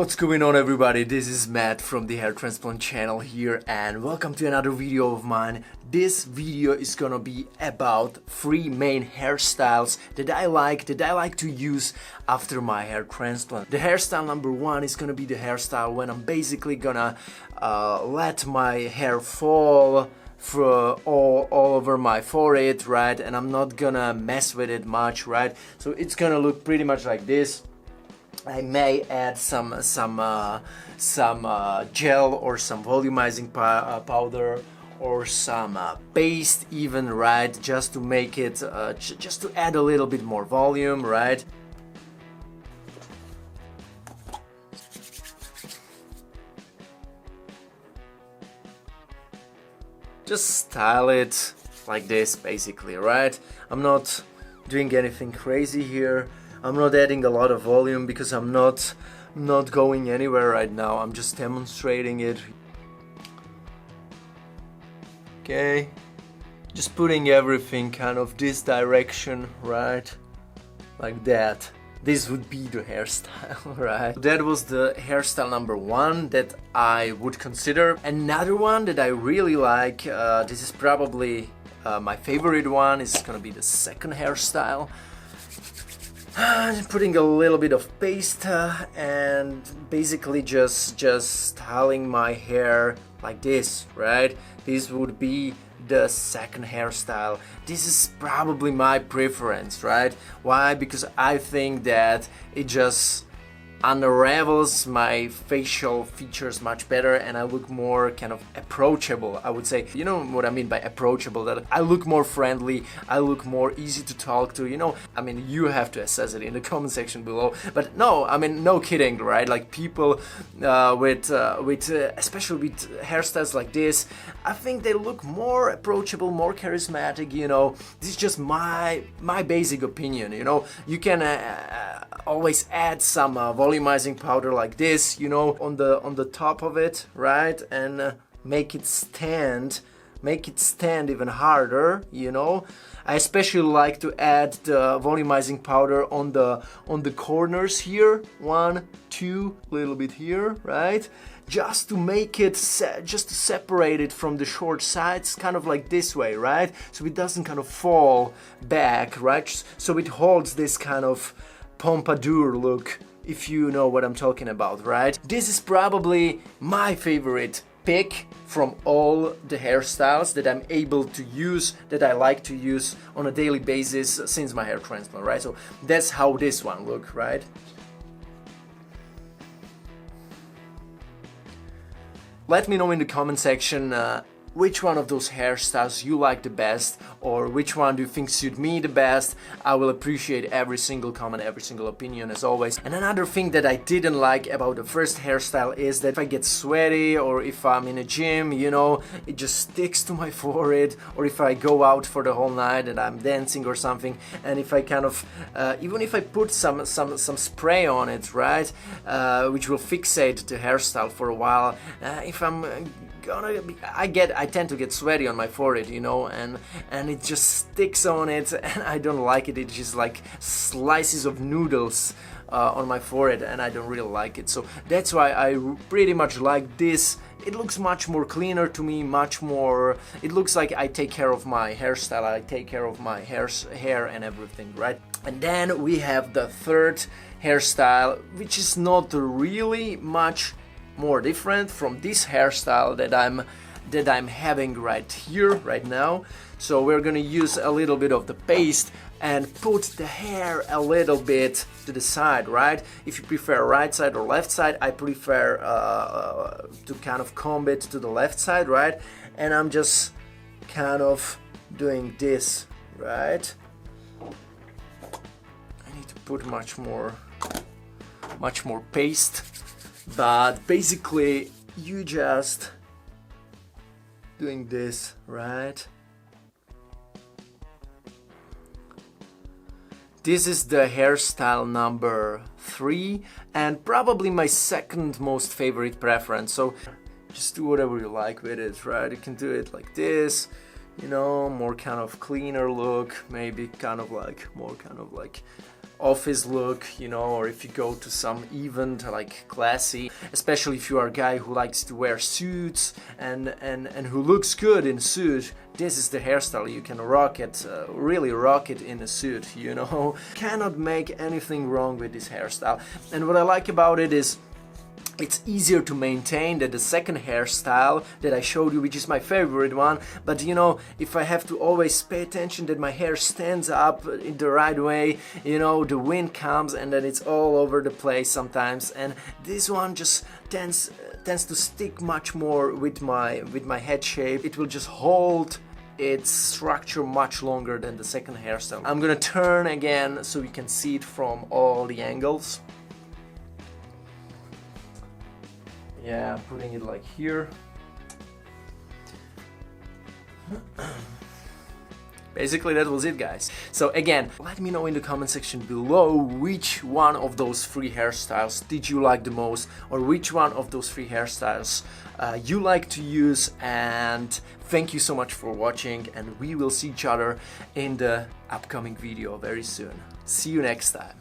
What's going on, everybody? This is Matt from the Hair Transplant channel here, and welcome to another video of mine. This video is gonna be about 3 main hairstyles that I like to use after my hair transplant. The hairstyle number 1 is gonna be the hairstyle when I'm basically gonna let my hair fall for all over my forehead, right? And I'm not gonna mess with it much, right? So it's gonna look pretty much like this. I may add some gel or some volumizing powder or some paste even, right? Just to make it, just to add a little bit more volume, right? Just style it like this, basically, right? I'm not doing anything crazy here. I'm not adding a lot of volume because I'm not going anywhere right now. I'm just demonstrating it. Okay, just putting everything kind of this direction, right? Like that. This would be the hairstyle, right? That was the hairstyle number 1 that I would consider. Another one that I really like, this is probably my favorite one, is gonna be the second hairstyle. Putting a little bit of paste and basically just styling my hair like this, right? This would be the second hairstyle. This is probably my preference, right? Why? Because I think that it just unravels my facial features much better and I look more kind of approachable, I would say. You know what I mean by approachable? That I look more friendly, I look more easy to talk to, you know? I mean, you have to assess it in the comment section below. But no, I mean, no kidding, right? Like people especially with hairstyles like this, I think they look more approachable, more charismatic, you know? This is just my basic opinion, you know? You can always add some volumizing powder like this, you know, on the top of it, right? And make it stand even harder, you know. I especially like to add the volumizing powder on the corners here, 1, 2, little bit here, right? Just to make it, just to separate it from the short sides, kind of like this way, right? So it doesn't kind of fall back, right? So it holds this kind of pompadour look, if you know what I'm talking about, right? This is probably my favorite pick from all the hairstyles that I'm able to use, that I like to use on a daily basis since my hair transplant, right? So that's how this one look, right? Let me know in the comment section which one of those hairstyles you like the best, or which one do you think suit me the best. I will appreciate every single comment, every single opinion, as always. And another thing that I didn't like about the first hairstyle is that if I get sweaty or if I'm in a gym, you know, it just sticks to my forehead, or if I go out for the whole night and I'm dancing or something, and if I kind of even if I put some spray on it, right, which will fixate the hairstyle for a while, if I'm I tend to get sweaty on my forehead, you know, and it just sticks on it, and I don't like it. It's just like slices of noodles on my forehead, and I don't really like it. So that's why I pretty much like this. It looks much more cleaner to me, much more, it looks like I take care of my hairstyle, I take care of my hair and everything, right? And then we have the third hairstyle, which is not really much more different from this hairstyle that I'm having right here, right now. So we're gonna use a little bit of the paste and put the hair a little bit to the side, right? If you prefer right side or left side, I prefer to kind of comb it to the left side, right? And I'm just kind of doing this, right? I need to put much more paste. But basically, you just doing this, right? This is the hairstyle number 3 and probably my second most favorite preference. So just do whatever you like with it, right? You can do it like this, you know, more kind of cleaner look, maybe kind of like more kind of like office look, you know, or if you go to some event like classy, especially if you are a guy who likes to wear suits and who looks good in suit, this is the hairstyle you can rock it, really rock it in a suit, you know. Cannot make anything wrong with this hairstyle. And what I like about it is it's easier to maintain than the second hairstyle that I showed you, which is my favorite one. But you know, if I have to always pay attention that my hair stands up in the right way, you know, the wind comes and then it's all over the place sometimes, and this one just tends to stick much more with my head shape. It will just hold its structure much longer than the second hairstyle. I'm gonna turn again so you can see it from all the angles. Yeah, I'm putting it like here. Basically, that was it, guys. So again, let me know in the comment section below which one of those 3 hairstyles did you like the most, or which one of those 3 hairstyles you like to use. And thank you so much for watching, and we will see each other in the upcoming video very soon. See you next time.